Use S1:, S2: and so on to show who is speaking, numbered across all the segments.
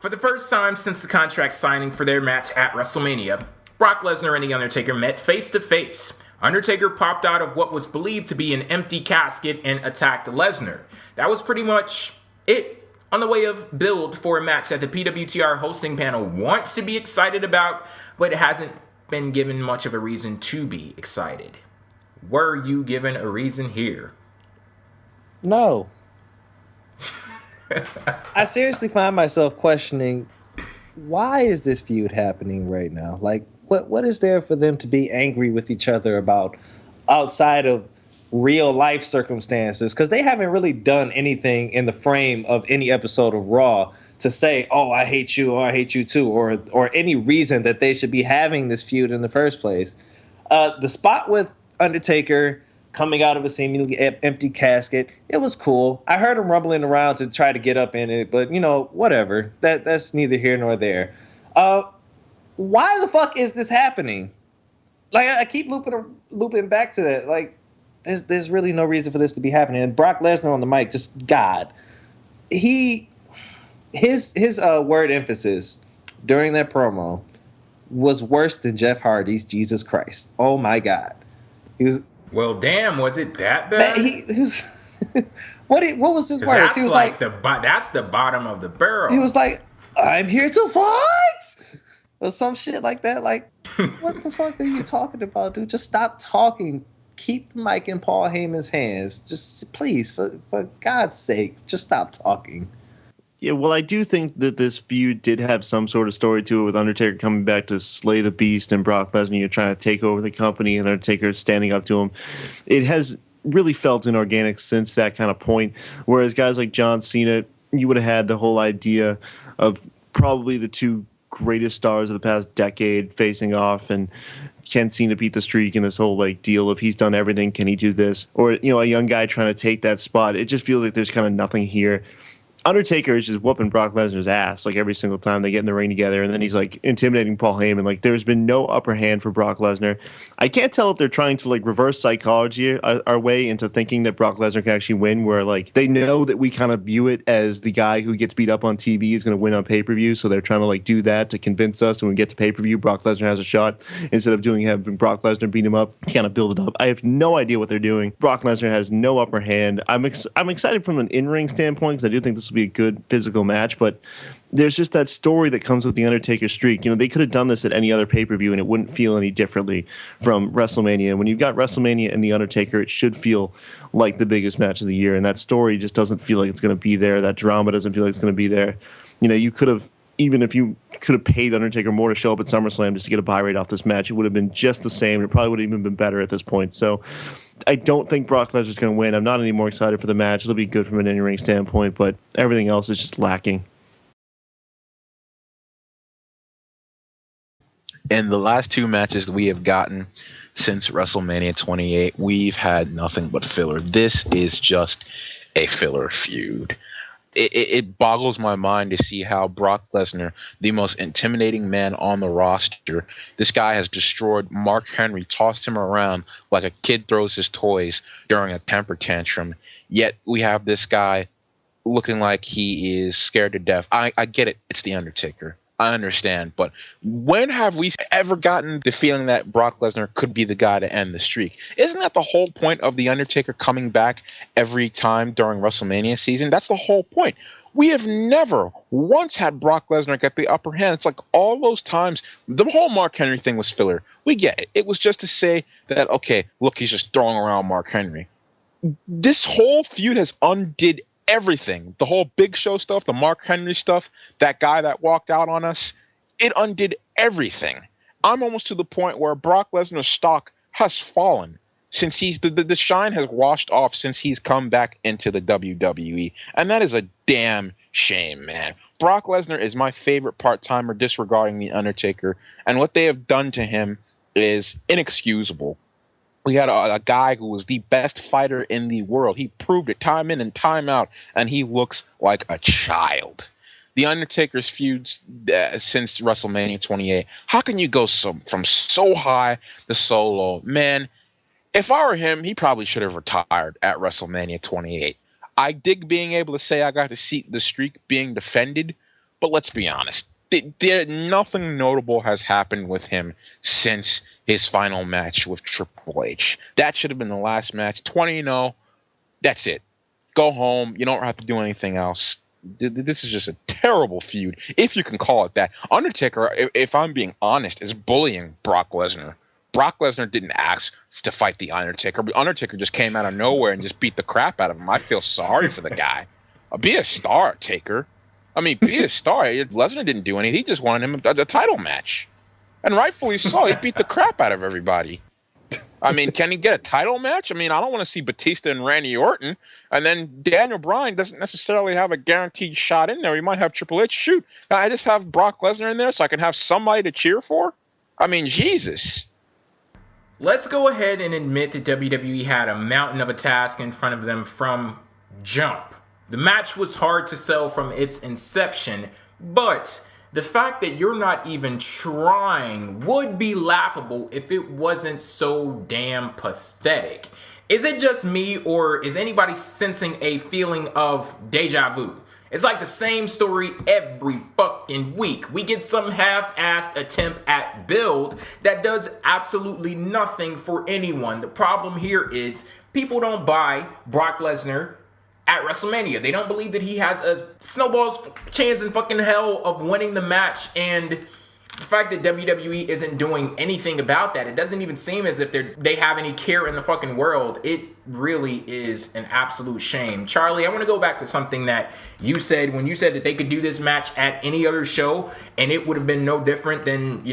S1: For the first time since the contract signing for their match at WrestleMania, Brock Lesnar and The Undertaker met face to face. Undertaker popped out of what was believed to be an empty casket and attacked Lesnar. That was pretty much it on the way of build for a match that the PWTR hosting panel wants to be excited about, but it hasn't been given much of a reason to be excited. Were you given a reason here?
S2: No. I seriously find myself questioning, why is this feud happening right now? Like, what is there for them to be angry with each other about outside of real life circumstances? Because they haven't really done anything in the frame of any episode of Raw to say, oh, I hate you, or I hate you too, or any reason that they should be having this feud in the first place. The spot with Undertaker coming out of a seemingly empty casket, it was cool. I heard him rumbling around to try to get up in it, but, whatever. That's neither here nor there. Why the fuck is this happening? Like, I keep looping back to that. Like, there's really no reason for this to be happening. And Brock Lesnar on the mic, just God. His word emphasis during that promo was worse than Jeff Hardy's Jesus Christ. Oh, my God. He was...
S1: Well, damn, was it that bad?
S2: Man, he was... what was his words? He was like
S1: that's the bottom of the barrel.
S2: He was like, I'm here to fight! Or some shit like that. Like, what the fuck are you talking about, dude? Just stop talking. Keep the mic in Paul Heyman's hands. Just, please, for God's sake, just stop talking.
S3: Yeah, well, I do think that this feud did have some sort of story to it, with Undertaker coming back to slay the beast and Brock Lesnar trying to take over the company and Undertaker standing up to him. It has really felt inorganic since that kind of point, whereas guys like John Cena, you would have had the whole idea of probably the two greatest stars of the past decade facing off, and can Cena beat the streak, and this whole deal of he's done everything, can he do this? Or, a young guy trying to take that spot. It just feels like there's kind of nothing here. Undertaker is just whooping Brock Lesnar's ass every single time they get in the ring together, and then he's intimidating Paul Heyman. There's been no upper hand for Brock Lesnar. I can't tell if they're trying to reverse psychology our way into thinking that Brock Lesnar can actually win, where they know that we kind of view it as the guy who gets beat up on TV is going to win on pay-per-view, so they're trying to do that to convince us when we get to pay-per-view Brock Lesnar has a shot, instead of having Brock Lesnar beat him up, kind of build it up. I have no idea what they're doing. Brock Lesnar has no upper hand. I'm excited from an in-ring standpoint, because I do think this will be a good physical match, but there's just that story that comes with the Undertaker streak. They could have done this at any other pay-per-view and it wouldn't feel any differently from WrestleMania. When you've got WrestleMania and the Undertaker, it should feel like the biggest match of the year, and that story just doesn't feel like it's going to be there. That drama doesn't feel like it's going to be there. You could have, even if you could have paid Undertaker more to show up at SummerSlam just to get a buy rate off this match, it would have been just the same. It probably would have even been better at this point. So I don't think Brock Lesnar's going to win. I'm not any more excited for the match. It'll be good from an in-ring standpoint, but everything else is just lacking.
S4: In the last two matches that we have gotten since WrestleMania 28, we've had nothing but filler. This is just a filler feud. It boggles my mind to see how Brock Lesnar, the most intimidating man on the roster, this guy has destroyed Mark Henry, tossed him around like a kid throws his toys during a temper tantrum. Yet we have this guy looking like he is scared to death. I get it. It's The Undertaker. I understand. But when have we ever gotten the feeling that Brock Lesnar could be the guy to end the streak? Isn't that the whole point of The Undertaker coming back every time during WrestleMania season? That's the whole point. We have never once had Brock Lesnar get the upper hand. It's like all those times, the whole Mark Henry thing was filler. We get it. It was just to say that, okay, look, he's just throwing around Mark Henry. This whole feud has undid everything. The whole Big Show stuff, the Mark Henry stuff, that guy that walked out on us, it undid everything. I'm almost to the point where Brock Lesnar's stock has fallen since the shine has washed off since he's come back into the WWE. And that is a damn shame, man. Brock Lesnar is my favorite part-timer, disregarding The Undertaker, and what they have done to him is inexcusable. We had a guy who was the best fighter in the world. He proved it time in and time out, and he looks like a child. The Undertaker's feuds since WrestleMania 28. How can you go from so high to so low? Man, if I were him, he probably should have retired at WrestleMania 28. I dig being able to say I got to see the streak being defended, But let's be honest. Nothing notable has happened with him since his final match with Triple H. That should have been the last match. 20-0. That's it. Go home. You don't have to do anything else. This is just a terrible feud, if you can call it that. Undertaker, if I'm being honest, is bullying Brock Lesnar. Brock Lesnar didn't ask to fight the Undertaker, but Undertaker just came out of nowhere and just beat the crap out of him. I feel sorry for the guy. Be a star, Taker. I mean, be a star. Lesnar didn't do anything. He just wanted him a title match. And rightfully so. He beat the crap out of everybody. I mean, can he get a title match? I mean, I don't want to see Batista and Randy Orton. And then Daniel Bryan doesn't necessarily have a guaranteed shot in there. He might have Triple H. Shoot, I just have Brock Lesnar in there so I can have somebody to cheer for? I mean, Jesus.
S1: Let's go ahead and admit that WWE had a mountain of a task in front of them from jump. The match was hard to sell from its inception, but the fact that you're not even trying would be laughable if it wasn't so damn pathetic. Is it just me, or is anybody sensing a feeling of deja vu? It's like the same story every fucking week. We get some half-assed attempt at build that does absolutely nothing for anyone. The problem here is people don't buy Brock Lesnar at WrestleMania. They don't believe that he has a snowball's chance in fucking hell of winning the match, and the fact that WWE isn't doing anything about that, it doesn't even seem as if they have any care in the fucking world. It really is an absolute shame. Charlie, I want to go back to something that you said when you said that they could do this match at any other show and it would have been no different than,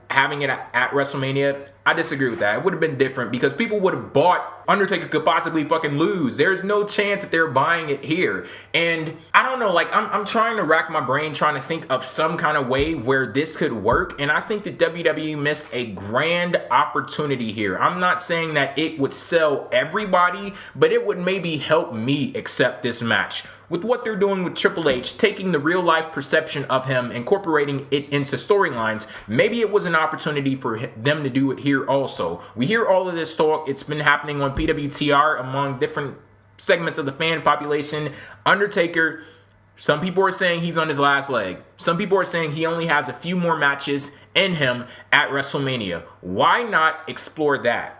S1: having it at WrestleMania. I disagree with that. It would have been different because people would have bought Undertaker could possibly fucking lose. There's no chance that they're buying it here. And I don't know, I'm trying to rack my brain trying to think of some kind of way where this could work. And I think that WWE missed a grand opportunity here. I'm not saying that it would sell everybody, but it would maybe help me accept this match. With what they're doing with Triple H, taking the real life perception of him, incorporating it into storylines, maybe it was an opportunity for them to do it here also. We hear all of this talk. It's been happening on PWTR among different segments of the fan population. Undertaker, some people are saying he's on his last leg. Some people are saying he only has a few more matches in him at WrestleMania. Why not explore that?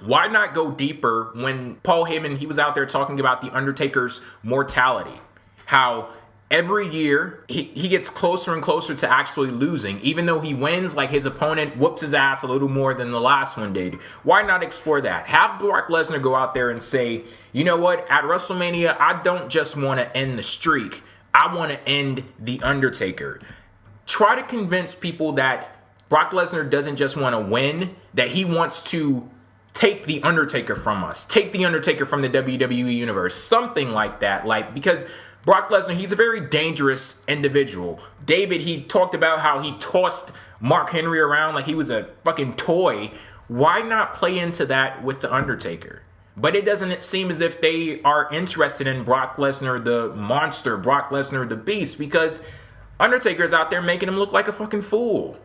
S1: Why not go deeper when Paul Heyman, he was out there talking about the Undertaker's mortality? How every year he gets closer and closer to actually losing. Even though he wins, like his opponent whoops his ass a little more than the last one did. Why not explore that? Have Brock Lesnar go out there and say, you know what? At WrestleMania, I don't just want to end the streak. I want to end the Undertaker. Try to convince people that Brock Lesnar doesn't just want to win, that he wants to take the Undertaker from us. Take the Undertaker from the WWE universe. Something like that. Because Brock Lesnar, he's a very dangerous individual. David, he talked about how he tossed Mark Henry around like he was a fucking toy. Why not play into that with the Undertaker? But it doesn't seem as if they are interested in Brock Lesnar, the monster, Brock Lesnar, the beast, because Undertaker's out there making him look like a fucking fool.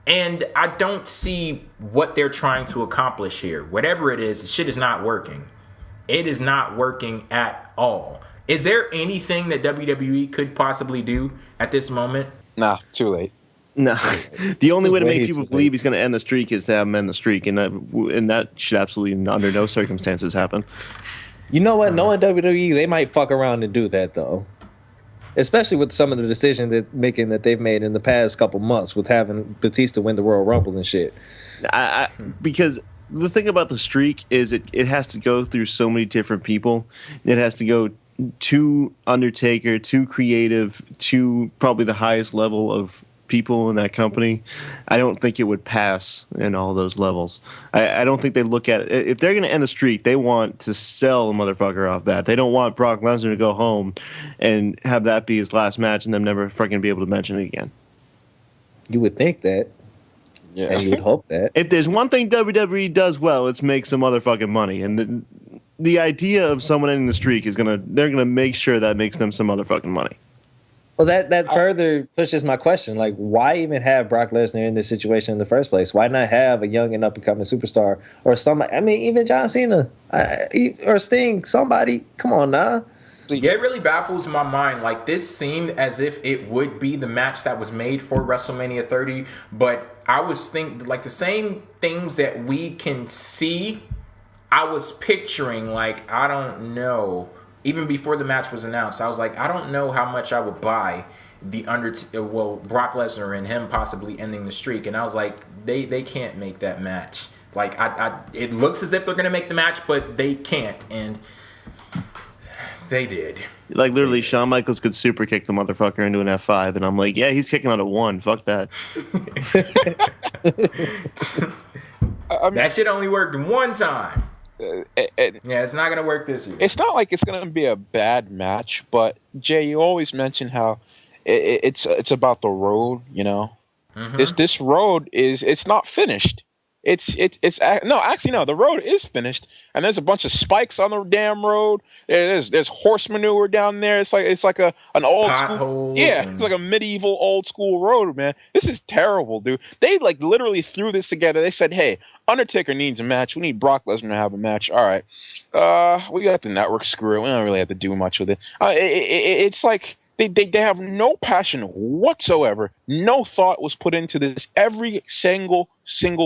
S1: And I don't see what they're trying to accomplish here. Whatever it is, the shit is not working. It is not working at all. Is there anything that WWE could possibly do at this moment?
S4: Nah, too late.
S3: No, the only way to make people believe he's going to end the streak is to have him end the streak, and that should absolutely under no circumstances happen.
S2: You know what? Knowing WWE, they might fuck around and do that though. Especially with some of the decisions that they've made in the past couple months with having Batista win the Royal Rumble and shit.
S3: Because the thing about the streak is it has to go through so many different people. It has to go to Undertaker, to creative, to probably the highest level of people in that company. I don't think it would pass in all those levels. I don't think they look at it. If they're going to end the streak, they want to sell a motherfucker off that. They don't want Brock Lesnar to go home and have that be his last match and them never fucking be able to mention it again.
S2: You would think that. Yeah. And you would hope that.
S3: If there's one thing WWE does well, it's make some motherfucking money. And the idea of someone ending the streak is they're gonna make sure that makes them some motherfucking money.
S2: Well, that further pushes my question. Like, why even have Brock Lesnar in this situation in the first place? Why not have a young and up-and-coming superstar or somebody? I mean, even John Cena or Sting, somebody. Come on now.
S1: Yeah, it really baffles my mind. Like, this seemed as if it would be the match that was made for WrestleMania 30, but I was thinking, like, the same things that we can see, I was picturing, like, I don't know. Even before the match was announced, I was like, I don't know how much I would buy Brock Lesnar and him possibly ending the streak. And I was like, they can't make that match. Like, it looks as if they're going to make the match, but they can't. And they did.
S3: Like, literally, Shawn Michaels could super kick the motherfucker into an F5, and I'm like, yeah, he's kicking out a 1. Fuck that.
S1: That shit only worked one time. Yeah, it's not going to work this year.
S5: It's not like it's going to be a bad match, but, Jay, you always mention how it's about the road, you know? Mm-hmm. This road it's not finished. The road is finished, and there's a bunch of spikes on the damn road. There's horse manure down there. It's like an old school, it's like a medieval old school road, man. This is terrible, dude. They like literally threw this together. They said, "Hey, Undertaker needs a match. We need Brock Lesnar to have a match. All right, we got the network screw it. We don't really have to do much with it. It's like." They have no passion whatsoever. No thought was put into this. Every single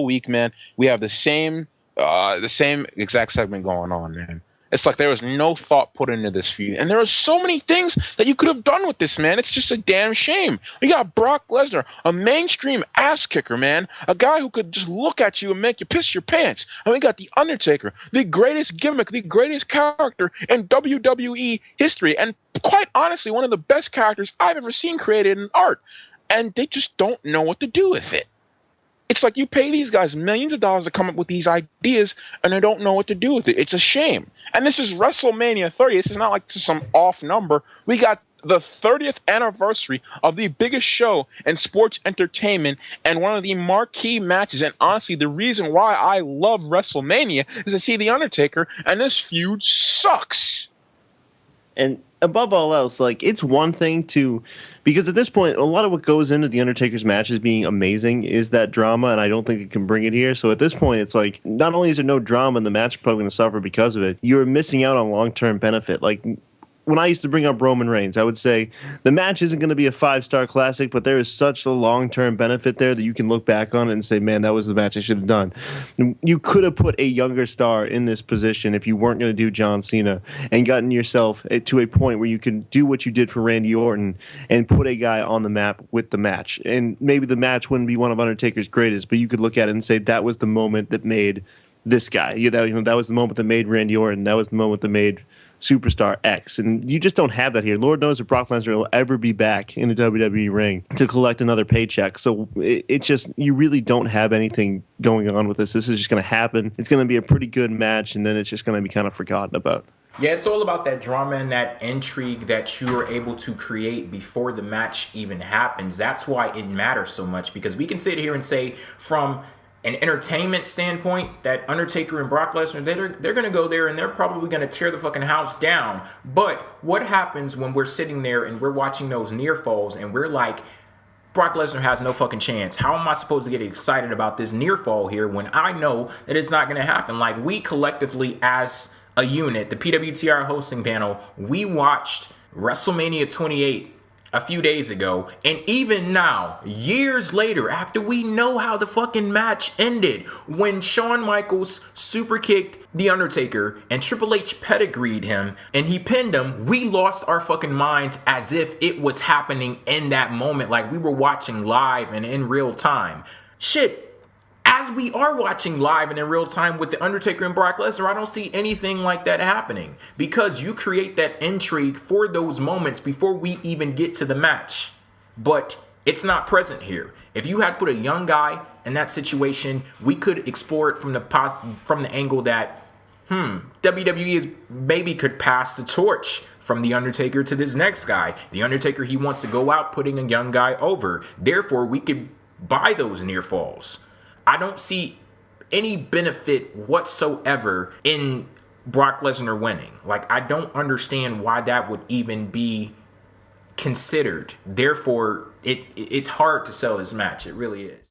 S5: week, man, we have the same exact segment going on, man. It's like there was no thought put into this feud. And there are so many things that you could have done with this, man. It's just a damn shame. We got Brock Lesnar, a mainstream ass kicker, man. A guy who could just look at you and make you piss your pants. And we got The Undertaker, the greatest gimmick, the greatest character in WWE history. And quite honestly, one of the best characters I've ever seen created in art. And they just don't know what to do with it. It's like you pay these guys millions of dollars to come up with these ideas, and they don't know what to do with it. It's a shame. And this is WrestleMania 30. This is not like some off number. We got the 30th anniversary of the biggest show in sports entertainment and one of the marquee matches. And honestly, the reason why I love WrestleMania is to see The Undertaker, and this feud sucks.
S3: And above all else, like, it's one thing because at this point, a lot of what goes into the Undertaker's matches being amazing is that drama, and I don't think it can bring it here. So at this point, it's like, not only is there no drama and the match is probably going to suffer because of it, you're missing out on long-term benefit. Like, when I used to bring up Roman Reigns, I would say the match isn't going to be a 5-star classic, but there is such a long-term benefit there that you can look back on it and say, man, that was the match I should have done. You could have put a younger star in this position if you weren't going to do John Cena and gotten yourself to a point where you can do what you did for Randy Orton and put a guy on the map with the match. And maybe the match wouldn't be one of Undertaker's greatest, but you could look at it and say that was the moment that made this guy. That was the moment that made Randy Orton. That was the moment that made Superstar X, and you just don't have that here. Lord knows if Brock Lesnar will ever be back in the WWE ring to collect another paycheck. So it just, you really don't have anything going on with this. This is just going to happen. It's going to be a pretty good match, and then it's just going to be kind of forgotten about.
S1: Yeah, it's all about that drama and that intrigue that you are able to create before the match even happens. That's why it matters so much, because we can sit here and say from an entertainment standpoint that Undertaker and Brock Lesnar, they're going to go there and they're probably going to tear the fucking house down. But what happens when we're sitting there and we're watching those near falls and we're like, Brock Lesnar has no fucking chance. How am I supposed to get excited about this near fall here when I know that it's not going to happen? Like, we collectively as a unit, the PWTR hosting panel, we watched WrestleMania 28 a few days ago, and even now, years later, after we know how the fucking match ended, when Shawn Michaels super kicked The Undertaker and Triple H pedigreed him and he pinned him, we lost our fucking minds as if it was happening in that moment, like we were watching live and in real time. Shit. As we are watching live and in real time with The Undertaker and Brock Lesnar, I don't see anything like that happening, because you create that intrigue for those moments before we even get to the match. But it's not present here. If you had put a young guy in that situation, we could explore it from the angle that, WWE is maybe could pass the torch from The Undertaker to this next guy. The Undertaker, he wants to go out putting a young guy over. Therefore, we could buy those near falls. I don't see any benefit whatsoever in Brock Lesnar winning. Like, I don't understand why that would even be considered. Therefore, it's hard to sell this match. It really is.